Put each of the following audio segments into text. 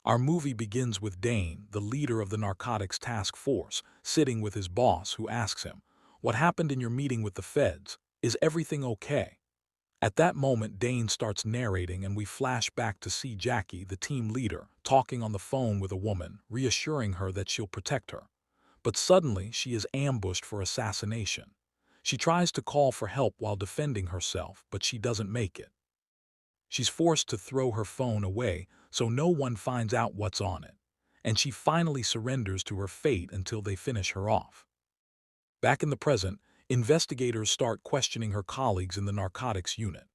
Our movie begins with Dane, the leader of the narcotics task force, sitting with his boss who asks him, "What happened in your meeting with the feds? Is everything okay?" At that moment, Dane starts narrating and we flash back to see Jackie, the team leader, talking on the phone with a woman, reassuring her that she'll protect her. But suddenly, she is ambushed for assassination. She tries to call for help while defending herself, but she doesn't make it. She's forced to throw her phone away so no one finds out what's on it, and she finally surrenders to her fate until they finish her off. Back in the present, investigators start questioning her colleagues in the narcotics unit.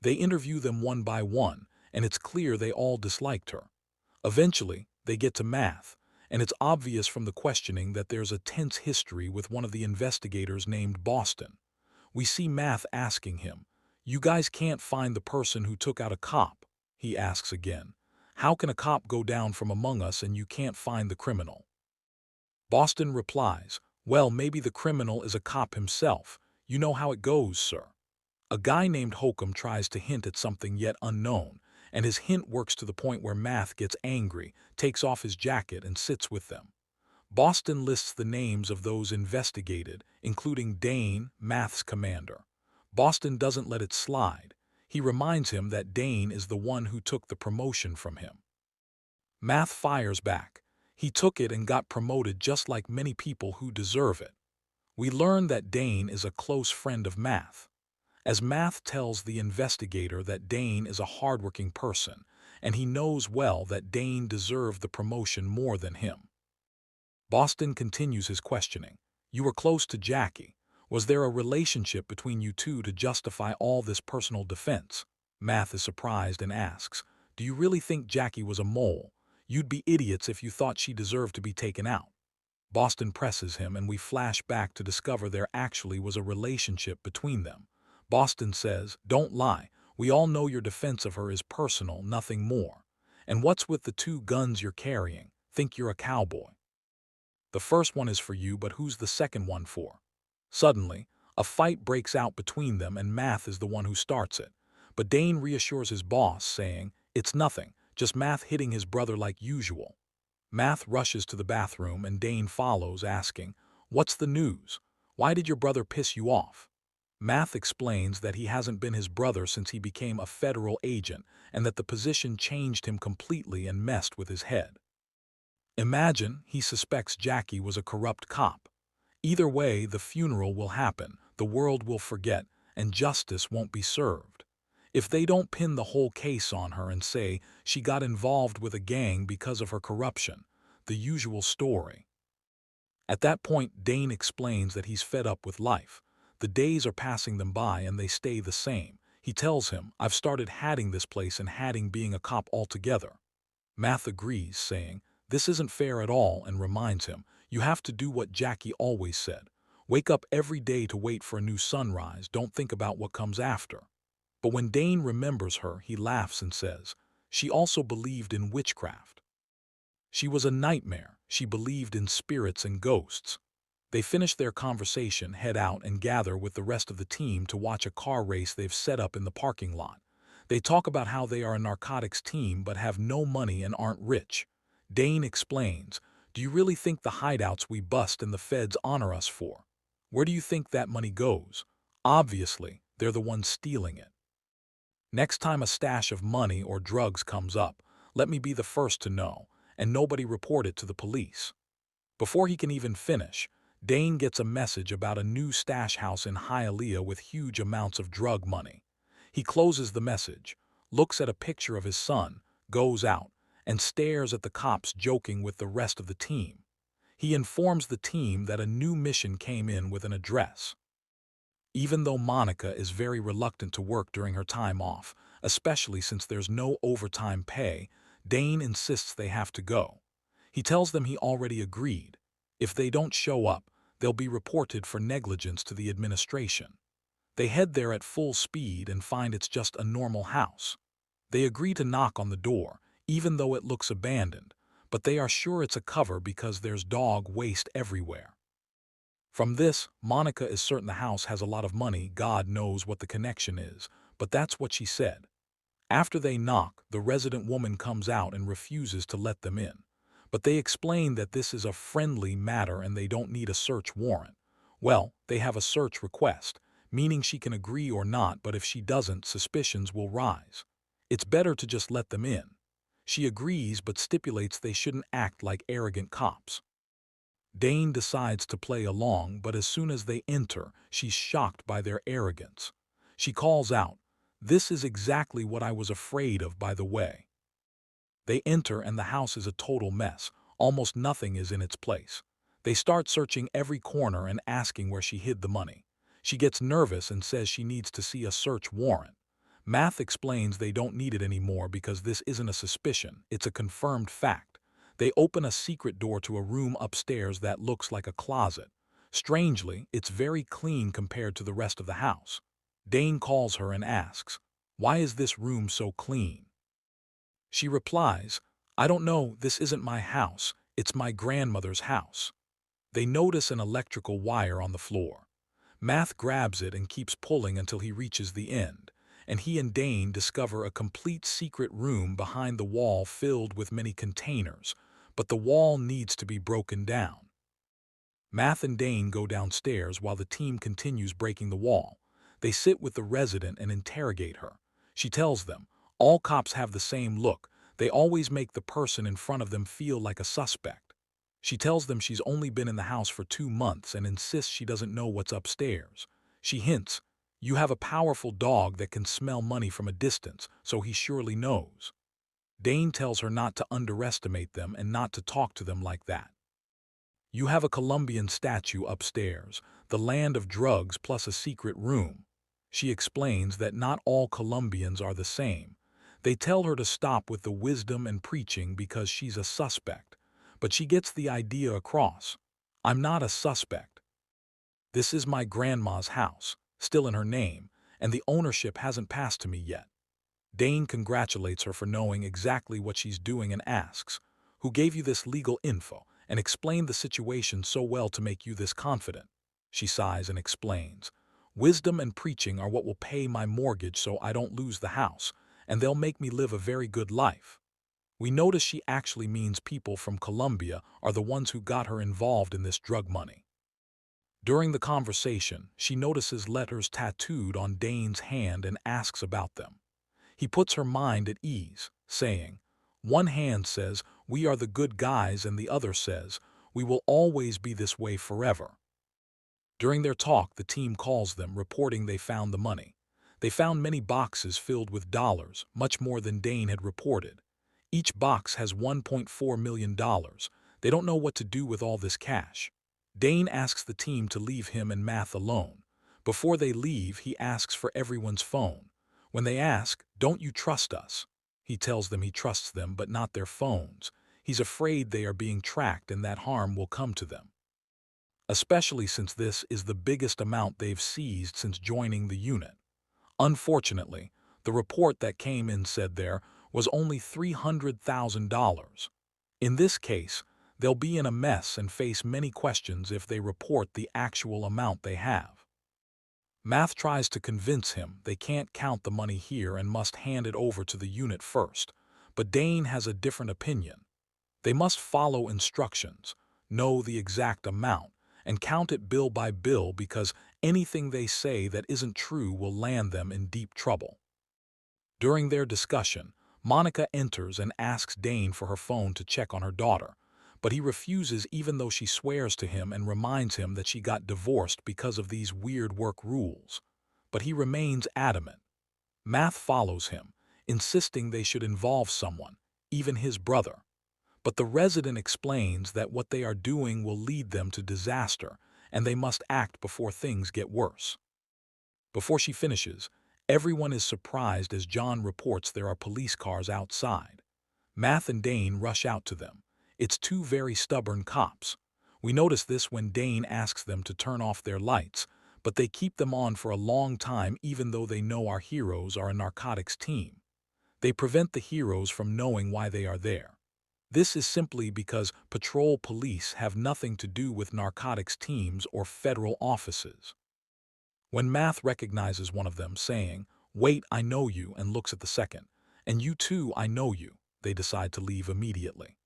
They interview them one by one, and it's clear they all disliked her. Eventually, they get to Math, and it's obvious from the questioning that there's a tense history with one of the investigators named Boston. We see Math asking him, "You guys can't find the person who took out a cop?" He asks again, "How can a cop go down from among us and you can't find the criminal?" Boston replies, "Well, maybe the criminal is a cop himself. You know how it goes, sir." A guy named Holcomb tries to hint at something yet unknown, and his hint works to the point where Math gets angry, takes off his jacket, and sits with them. Boston lists the names of those investigated, including Dane, Math's commander. Boston doesn't let it slide. He reminds him that Dane is the one who took the promotion from him. Math fires back. He took it and got promoted just like many people who deserve it. We learn that Dane is a close friend of Math. As Math tells the investigator that Dane is a hardworking person, and he knows well that Dane deserved the promotion more than him. Boston continues his questioning. "You were close to Jackie. Was there a relationship between you two to justify all this personal defense?" Math is surprised and asks, "Do you really think Jackie was a mole? You'd be idiots if you thought she deserved to be taken out." Boston presses him and we flash back to discover there actually was a relationship between them. Boston says, "Don't lie. We all know your defense of her is personal, nothing more. And what's with the 2 guns you're carrying? Think you're a cowboy. The first one is for you, but who's the second one for?" Suddenly, a fight breaks out between them and Math is the one who starts it. But Dane reassures his boss, saying, "It's nothing, just Math hitting his brother like usual." Math rushes to the bathroom and Dane follows, asking, "What's the news? Why did your brother piss you off?" Math explains that he hasn't been his brother since he became a federal agent and that the position changed him completely and messed with his head. Imagine he suspects Jackie was a corrupt cop. Either way, the funeral will happen, the world will forget, and justice won't be served. If they don't pin the whole case on her and say she got involved with a gang because of her corruption, the usual story. At that point, Dane explains that he's fed up with life. The days are passing them by and they stay the same. He tells him, "I've started hating this place and hating being a cop altogether." Math agrees, saying, "This isn't fair at all," and reminds him, "You have to do what Jackie always said. Wake up every day to wait for a new sunrise, don't think about what comes after." But when Dane remembers her, he laughs and says, "She also believed in witchcraft. She was a nightmare. She believed in spirits and ghosts." They finish their conversation, head out, and gather with the rest of the team to watch a car race they've set up in the parking lot. They talk about how they are a narcotics team but have no money and aren't rich. Dane explains, "Do you really think the hideouts we bust and the feds honor us for? Where do you think that money goes? Obviously, they're the ones stealing it. Next time a stash of money or drugs comes up, let me be the first to know, and nobody report it to the police." Before he can even finish, Dane gets a message about a new stash house in Hialeah with huge amounts of drug money. He closes the message, looks at a picture of his son, goes out, and stares at the cops joking with the rest of the team. He informs the team that a new mission came in with an address. Even though Monica is very reluctant to work during her time off, especially since there's no overtime pay, Dane insists they have to go. He tells them he already agreed. If they don't show up, they'll be reported for negligence to the administration. They head there at full speed and find it's just a normal house. They agree to knock on the door, even though it looks abandoned, but they are sure it's a cover because there's dog waste everywhere. From this, Monica is certain the house has a lot of money. God knows what the connection is, but that's what she said. After they knock, the resident woman comes out and refuses to let them in. But they explain that this is a friendly matter and they don't need a search warrant. Well, they have a search request, meaning she can agree or not, but if she doesn't, suspicions will rise. It's better to just let them in. She agrees but stipulates they shouldn't act like arrogant cops. Dane decides to play along, but as soon as they enter, she's shocked by their arrogance. She calls out, "This is exactly what I was afraid of, by the way." They enter and the house is a total mess. Almost nothing is in its place. They start searching every corner and asking where she hid the money. She gets nervous and says she needs to see a search warrant. Math explains they don't need it anymore because this isn't a suspicion, it's a confirmed fact. They open a secret door to a room upstairs that looks like a closet. Strangely, it's very clean compared to the rest of the house. Dane calls her and asks, "Why is this room so clean?" She replies, "I don't know, this isn't my house, it's my grandmother's house." They notice an electrical wire on the floor. Math grabs it and keeps pulling until he reaches the end, and he and Dane discover a complete secret room behind the wall filled with many containers, but the wall needs to be broken down. Math and Dane go downstairs while the team continues breaking the wall. They sit with the resident and interrogate her. She tells them, all cops have the same look, they always make the person in front of them feel like a suspect. She tells them she's only been in the house for 2 months and insists she doesn't know what's upstairs. She hints, "You have a powerful dog that can smell money from a distance, so he surely knows." Dane tells her not to underestimate them and not to talk to them like that. "You have a Colombian statue upstairs, the land of drugs plus a secret room." She explains that not all Colombians are the same. They tell her to stop with the wisdom and preaching because she's a suspect. But she gets the idea across. "I'm not a suspect. This is my grandma's house, still in her name, and the ownership hasn't passed to me yet." Dane congratulates her for knowing exactly what she's doing and asks, "Who gave you this legal info and explained the situation so well to make you this confident?" She sighs and explains, "Wisdom and preaching are what will pay my mortgage so I don't lose the house, and they'll make me live a very good life." We notice she actually means people from Colombia are the ones who got her involved in this drug money. During the conversation, she notices letters tattooed on Dane's hand and asks about them. He puts her mind at ease, saying, "One hand says, 'We are the good guys,' and the other says, 'We will always be this way forever.'" During their talk, the team calls them, reporting they found the money. They found many boxes filled with dollars, much more than Dane had reported. Each box has $1.4 million. They don't know what to do with all this cash. Dane asks the team to leave him and Math alone. Before they leave, he asks for everyone's phone. When they ask, "Don't you trust us?" he tells them he trusts them but not their phones. He's afraid they are being tracked and that harm will come to them. Especially since this is the biggest amount they've seized since joining the unit. Unfortunately, the report that came in said there was only $300,000. In this case, they'll be in a mess and face many questions if they report the actual amount they have. Math tries to convince him they can't count the money here and must hand it over to the unit first, but Dane has a different opinion. They must follow instructions, know the exact amount, and count it bill by bill because anything they say that isn't true will land them in deep trouble. During their discussion, Monica enters and asks Dane for her phone to check on her daughter, but he refuses even though she swears to him and reminds him that she got divorced because of these weird work rules. But he remains adamant. Math follows him, insisting they should involve someone, even his brother. But the resident explains that what they are doing will lead them to disaster, and they must act before things get worse. Before she finishes, everyone is surprised as John reports there are police cars outside. Math and Dane rush out to them. It's 2 very stubborn cops. We notice this when Dane asks them to turn off their lights, but they keep them on for a long time even though they know our heroes are a narcotics team. They prevent the heroes from knowing why they are there. This is simply because patrol police have nothing to do with narcotics teams or federal offices. When Math recognizes one of them, saying, "Wait, I know you," and looks at the second, And you too, I know you. They decide to leave immediately.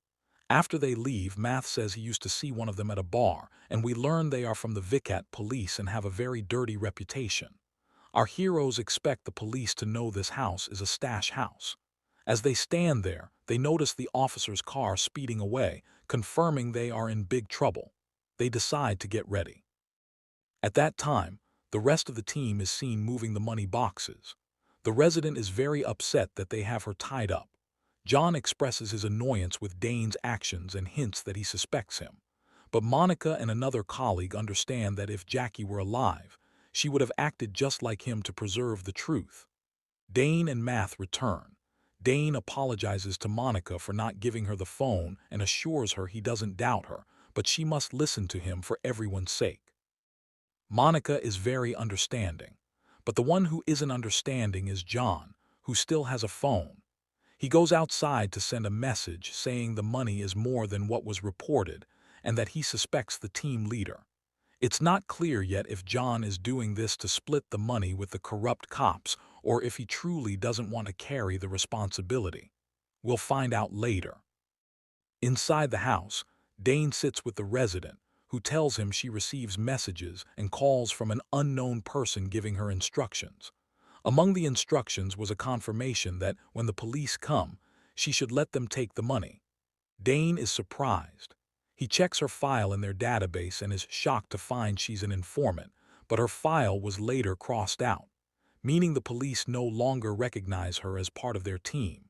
After they leave, Math says he used to see one of them at a bar, and we learn they are from the Vicat police and have a very dirty reputation. Our heroes expect the police to know this house is a stash house. As they stand there, they notice the officer's car speeding away, confirming they are in big trouble. They decide to get ready. At that time, the rest of the team is seen moving the money boxes. The resident is very upset that they have her tied up. John expresses his annoyance with Dane's actions and hints that he suspects him. But Monica and another colleague understand that if Jackie were alive, she would have acted just like him to preserve the truth. Dane and Math return. Dane apologizes to Monica for not giving her the phone and assures her he doesn't doubt her, but she must listen to him for everyone's sake. Monica is very understanding, but the one who isn't understanding is John, who still has a phone. He goes outside to send a message saying the money is more than what was reported and that he suspects the team leader. It's not clear yet if John is doing this to split the money with the corrupt cops or if he truly doesn't want to carry the responsibility. We'll find out later. Inside the house, Dane sits with the resident, who tells him she receives messages and calls from an unknown person giving her instructions. Among the instructions was a confirmation that when the police come, she should let them take the money. Dane is surprised. He checks her file in their database and is shocked to find she's an informant, but her file was later crossed out, meaning the police no longer recognize her as part of their team.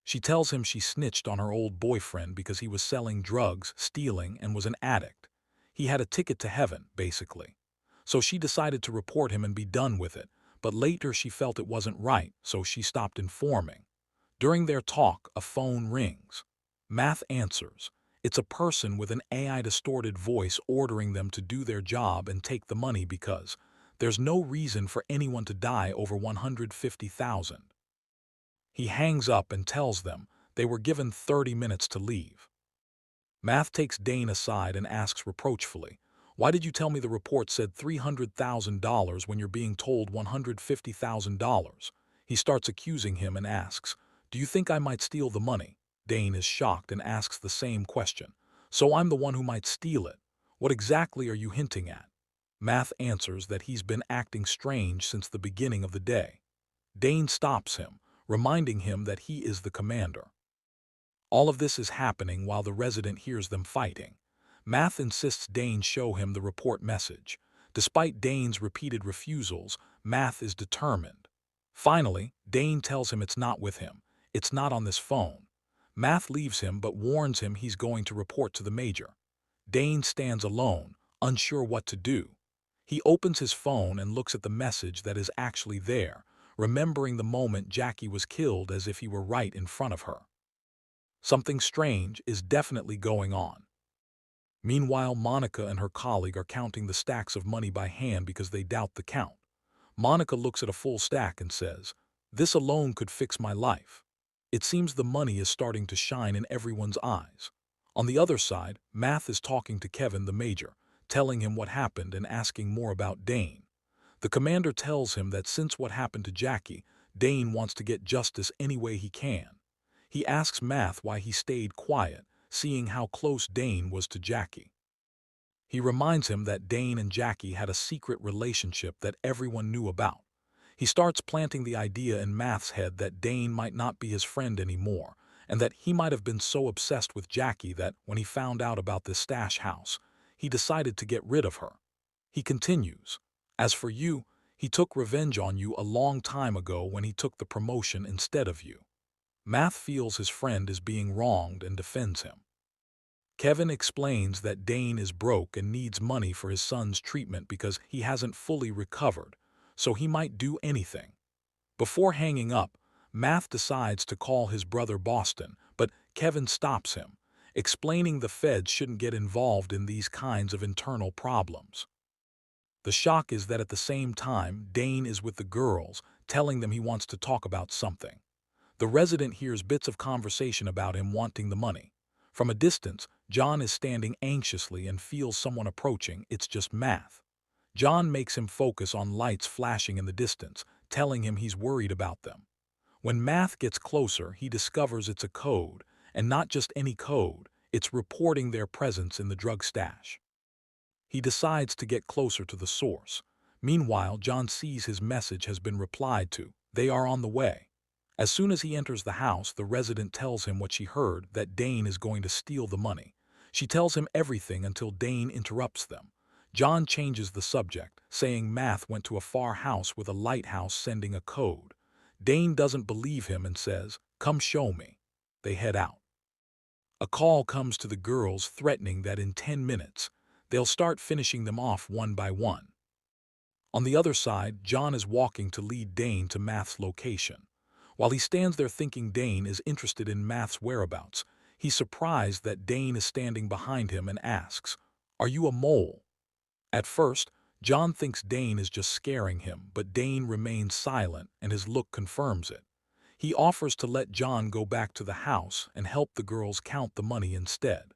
She tells him she snitched on her old boyfriend because he was selling drugs, stealing, and was an addict. He had a ticket to heaven, basically. So she decided to report him and be done with it, but later she felt it wasn't right, so she stopped informing. During their talk, a phone rings. Math answers. It's a person with an AI-distorted voice ordering them to do their job and take the money because there's no reason for anyone to die over $150,000. He hangs up and tells them they were given 30 minutes to leave. Math takes Dane aside and asks reproachfully, "Why did you tell me the report said $300,000 when you're being told $150,000? He starts accusing him and asks, "Do you think I might steal the money?" Dane is shocked and asks the same question. "So I'm the one who might steal it. What exactly are you hinting at?" Math answers that he's been acting strange since the beginning of the day. Dane stops him, reminding him that he is the commander. All of this is happening while the resident hears them fighting. Math insists Dane show him the report message. Despite Dane's repeated refusals, Math is determined. Finally, Dane tells him it's not with him. It's not on this phone. Math leaves him but warns him he's going to report to the major. Dane stands alone, unsure what to do. He opens his phone and looks at the message that is actually there, remembering the moment Jackie was killed as if he were right in front of her. Something strange is definitely going on. Meanwhile, Monica and her colleague are counting the stacks of money by hand because they doubt the count. Monica looks at a full stack and says, "This alone could fix my life." It seems the money is starting to shine in everyone's eyes. On the other side, Math is talking to Kevin the major, telling him what happened and asking more about Dane. The commander tells him that since what happened to Jackie, Dane wants to get justice any way he can. He asks Math why he stayed quiet, seeing how close Dane was to Jackie. He reminds him that Dane and Jackie had a secret relationship that everyone knew about. He starts planting the idea in Math's head that Dane might not be his friend anymore, and that he might have been so obsessed with Jackie that when he found out about this stash house, he decided to get rid of her. He continues, "As for you, he took revenge on you a long time ago when he took the promotion instead of you." Math feels his friend is being wronged and defends him. Kevin explains that Dane is broke and needs money for his son's treatment because he hasn't fully recovered, so he might do anything. Before hanging up, Math decides to call his brother Boston, but Kevin stops him, explaining the feds shouldn't get involved in these kinds of internal problems. The shock is that at the same time, Dane is with the girls, telling them he wants to talk about something. The resident hears bits of conversation about him wanting the money. From a distance, John is standing anxiously and feels someone approaching. It's just Math. John makes him focus on lights flashing in the distance, telling him he's worried about them. When Math gets closer, he discovers it's a code, and not just any code, it's reporting their presence in the drug stash. He decides to get closer to the source. Meanwhile, John sees his message has been replied to. They are on the way. As soon as he enters the house, the resident tells him what she heard, that Dane is going to steal the money. She tells him everything until Dane interrupts them. John changes the subject, saying Math went to a far house with a lighthouse sending a code. Dane doesn't believe him and says, "Come show me." They head out. A call comes to the girls threatening that in 10 minutes, they'll start finishing them off one by one. On the other side, John is walking to lead Dane to Math's location. While he stands there thinking Dane is interested in Math's whereabouts, he's surprised that Dane is standing behind him and asks, "Are you a mole?" At first, John thinks Dane is just scaring him, but Dane remains silent and his look confirms it. He offers to let John go back to the house and help the girls count the money instead.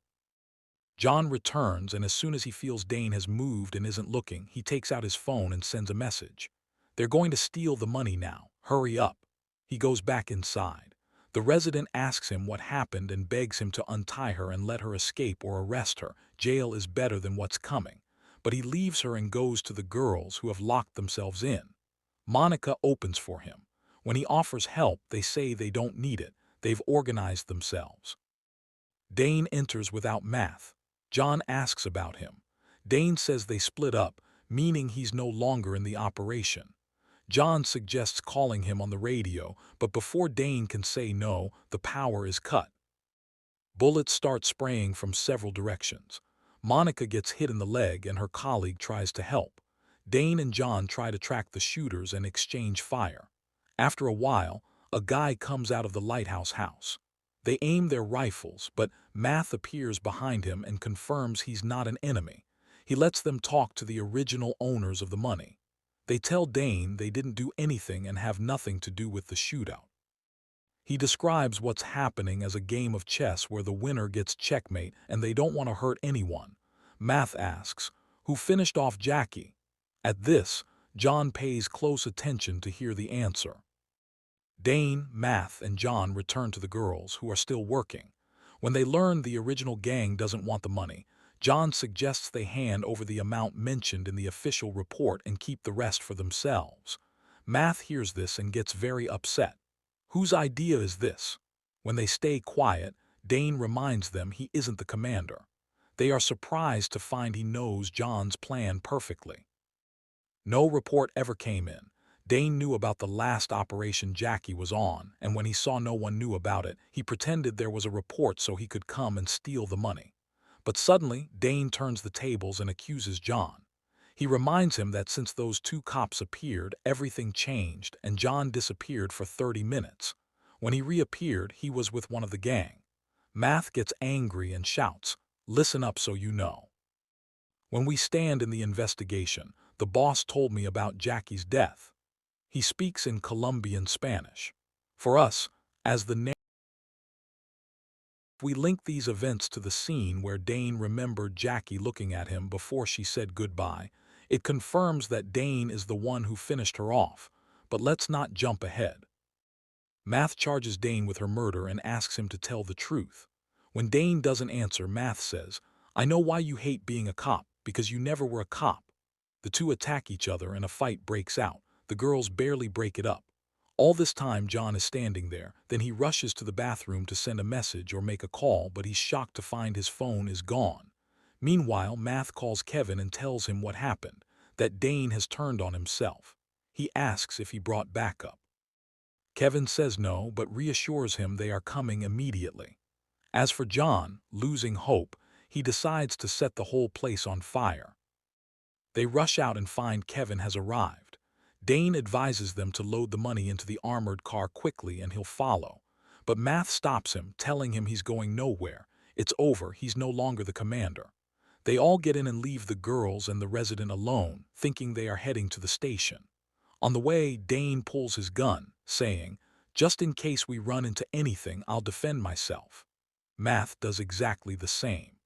John returns, and as soon as he feels Dane has moved and isn't looking, he takes out his phone and sends a message. "They're going to steal the money now. Hurry up." He goes back inside. The resident asks him what happened and begs him to untie her and let her escape or arrest her. Jail is better than what's coming. But he leaves her and goes to the girls, who have locked themselves in. Monica opens for him. When he offers help, they say they don't need it. They've organized themselves. Dane enters without Math. John asks about him. Dane says they split up, meaning he's no longer in the operation. John suggests calling him on the radio, but before Dane can say no, the power is cut. Bullets start spraying from several directions. Monica gets hit in the leg and her colleague tries to help. Dane and John try to track the shooters and exchange fire. After a while, a guy comes out of the lighthouse house. They aim their rifles, but Math appears behind him and confirms he's not an enemy. He lets them talk to the original owners of the money. They tell Dane they didn't do anything and have nothing to do with the shootout. He describes what's happening as a game of chess where the winner gets checkmate and they don't want to hurt anyone. Math asks, "Who finished off Jackie?" At this, John pays close attention to hear the answer. Dane, Math, and John return to the girls, who are still working. When they learn the original gang doesn't want the money, John suggests they hand over the amount mentioned in the official report and keep the rest for themselves. Math hears this and gets very upset. Whose idea is this? When they stay quiet, Dane reminds them he isn't the commander. They are surprised to find he knows John's plan perfectly. No report ever came in. Dane knew about the last operation Jackie was on, and when he saw no one knew about it, he pretended there was a report so he could come and steal the money. But suddenly, Dane turns the tables and accuses John. He reminds him that since those two cops appeared, everything changed, and John disappeared for 30 minutes. When he reappeared, he was with one of the gang. Math gets angry and shouts, "Listen up so you know. When we stand in the investigation, the boss told me about Jackie's death." He speaks in Colombian Spanish. For us, as the narrator, we link these events to the scene where Dane remembered Jackie looking at him before she said goodbye. It confirms that Dane is the one who finished her off, but let's not jump ahead. Math charges Dane with her murder and asks him to tell the truth. When Dane doesn't answer, Math says, "I know why you hate being a cop, because you never were a cop." The two attack each other and a fight breaks out. The girls barely break it up. All this time, John is standing there. Then he rushes to the bathroom to send a message or make a call, but he's shocked to find his phone is gone. Meanwhile, Math calls Kevin and tells him what happened, that Dane has turned on himself. He asks if he brought backup. Kevin says no, but reassures him they are coming immediately. As for John, losing hope, he decides to set the whole place on fire. They rush out and find Kevin has arrived. Dane advises them to load the money into the armored car quickly and he'll follow. But Math stops him, telling him he's going nowhere. It's over, he's no longer the commander. They all get in and leave the girls and the resident alone, thinking they are heading to the station. On the way, Dane pulls his gun, saying, "Just in case we run into anything, I'll defend myself." Math does exactly the same.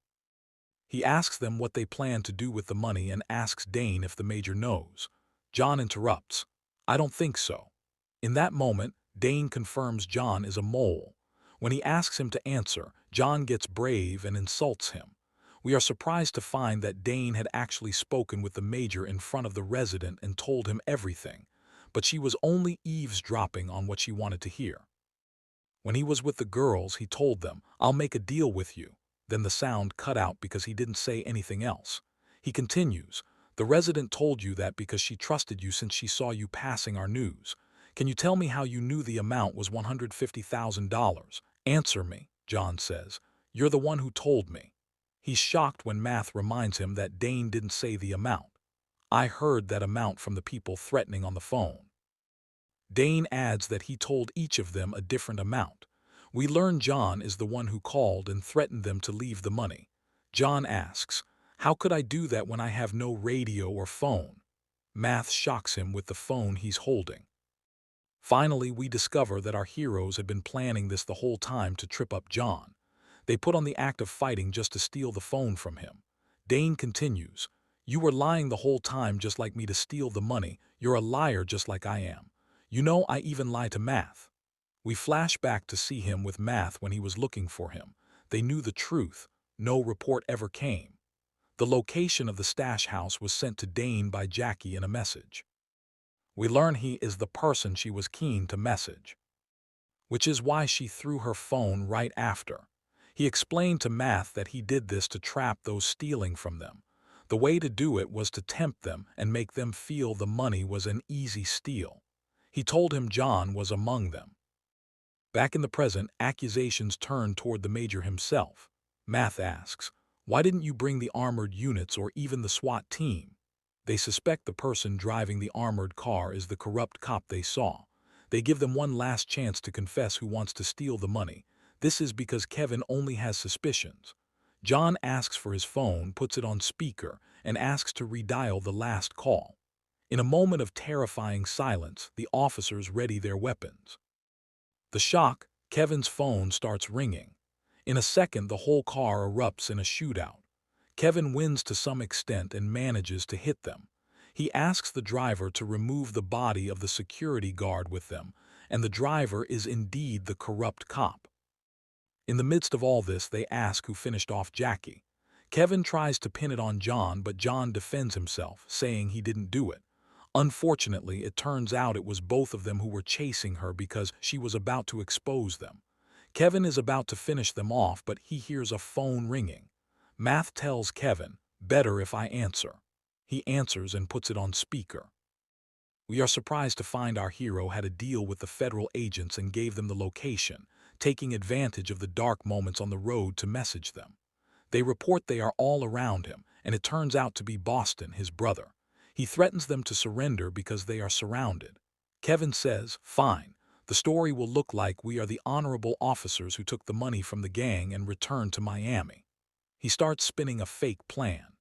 He asks them what they plan to do with the money and asks Dane if the major knows. John interrupts, "I don't think so." In that moment, Dane confirms John is a mole. When he asks him to answer, John gets brave and insults him. We are surprised to find that Dane had actually spoken with the major in front of the resident and told him everything, but she was only eavesdropping on what she wanted to hear. When he was with the girls, he told them, "I'll make a deal with you." Then the sound cut out because he didn't say anything else. He continues, "The resident told you that because she trusted you since she saw you passing our news. Can you tell me how you knew the amount was $150,000? Answer me," John says. "You're the one who told me." He's shocked when Math reminds him that Dane didn't say the amount. "I heard that amount from the people threatening on the phone." Dane adds that he told each of them a different amount. We learn John is the one who called and threatened them to leave the money. John asks, "How could I do that when I have no radio or phone?" Math shocks him with the phone he's holding. Finally, we discover that our heroes had been planning this the whole time to trip up John. They put on the act of fighting just to steal the phone from him. Dane continues, "You were lying the whole time just like me to steal the money. You're a liar just like I am. You know I even lie to Math." We flash back to see him with Math when he was looking for him. They knew the truth. No report ever came. The location of the stash house was sent to Dane by Jackie in a message. We learn he is the person she was keen to message, which is why she threw her phone right after. He explained to Math that he did this to trap those stealing from them. The way to do it was to tempt them and make them feel the money was an easy steal. He told him John was among them. Back in the present, accusations turn toward the major himself. Math asks, "Why didn't you bring the armored units or even the SWAT team?" They suspect the person driving the armored car is the corrupt cop they saw. They give them one last chance to confess who wants to steal the money. This is because Kevin only has suspicions. John asks for his phone, puts it on speaker, and asks to redial the last call. In a moment of terrifying silence, the officers ready their weapons. The shock, Kevin's phone starts ringing. In a second, the whole car erupts in a shootout. Kevin wins to some extent and manages to hit them. He asks the driver to remove the body of the security guard with them, and the driver is indeed the corrupt cop. In the midst of all this, they ask who finished off Jackie. Kevin tries to pin it on John, but John defends himself, saying he didn't do it. Unfortunately, it turns out it was both of them who were chasing her because she was about to expose them. Kevin is about to finish them off, but he hears a phone ringing. Math tells Kevin, "Better if I answer." He answers and puts it on speaker. We are surprised to find our hero had a deal with the federal agents and gave them the location, taking advantage of the dark moments on the road to message them. They report they are all around him, and it turns out to be Boston, his brother. He threatens them to surrender because they are surrounded. Kevin says, "Fine. The story will look like we are the honorable officers who took the money from the gang and returned to Miami." He starts spinning a fake plan.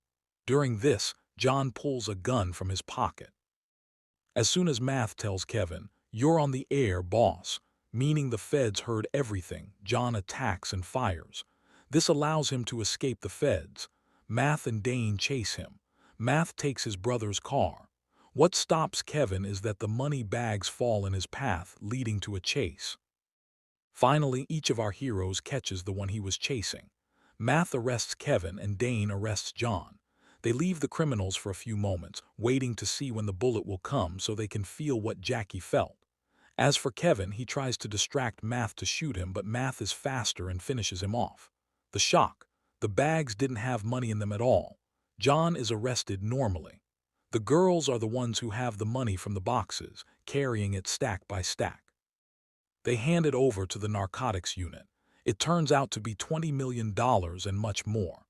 During this, John pulls a gun from his pocket. As soon as Math tells Kevin, "You're on the air, boss," meaning the feds heard everything, John attacks and fires. This allows him to escape the feds. Math and Dane chase him. Math takes his brother's car. What stops Kevin is that the money bags fall in his path, leading to a chase. Finally, each of our heroes catches the one he was chasing. Math arrests Kevin and Dane arrests John. They leave the criminals for a few moments, waiting to see when the bullet will come so they can feel what Jackie felt. As for Kevin, he tries to distract Math to shoot him, but Math is faster and finishes him off. The shock. The bags didn't have money in them at all. John is arrested normally. The girls are the ones who have the money from the boxes, carrying it stack by stack. They hand it over to the narcotics unit. It turns out to be $20 million and much more.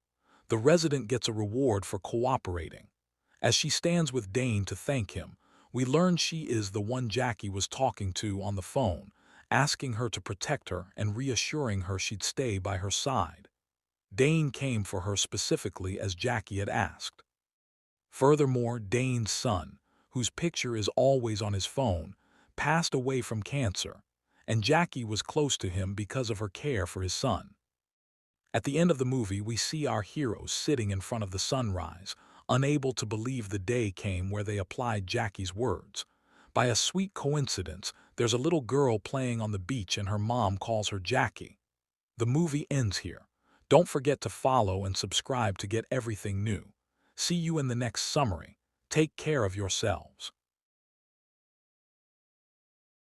The resident gets a reward for cooperating. As she stands with Dane to thank him, we learn she is the one Jackie was talking to on the phone, asking her to protect her and reassuring her she'd stay by her side. Dane came for her specifically as Jackie had asked. Furthermore, Dane's son, whose picture is always on his phone, passed away from cancer, and Jackie was close to him because of her care for his son. At the end of the movie, we see our heroes sitting in front of the sunrise, unable to believe the day came where they applied Jackie's words. By a sweet coincidence, There's a little girl playing on the beach and her mom calls her Jackie. The movie ends here. Don't forget to follow and subscribe to get everything new. See you in the next summary. Take care of yourselves.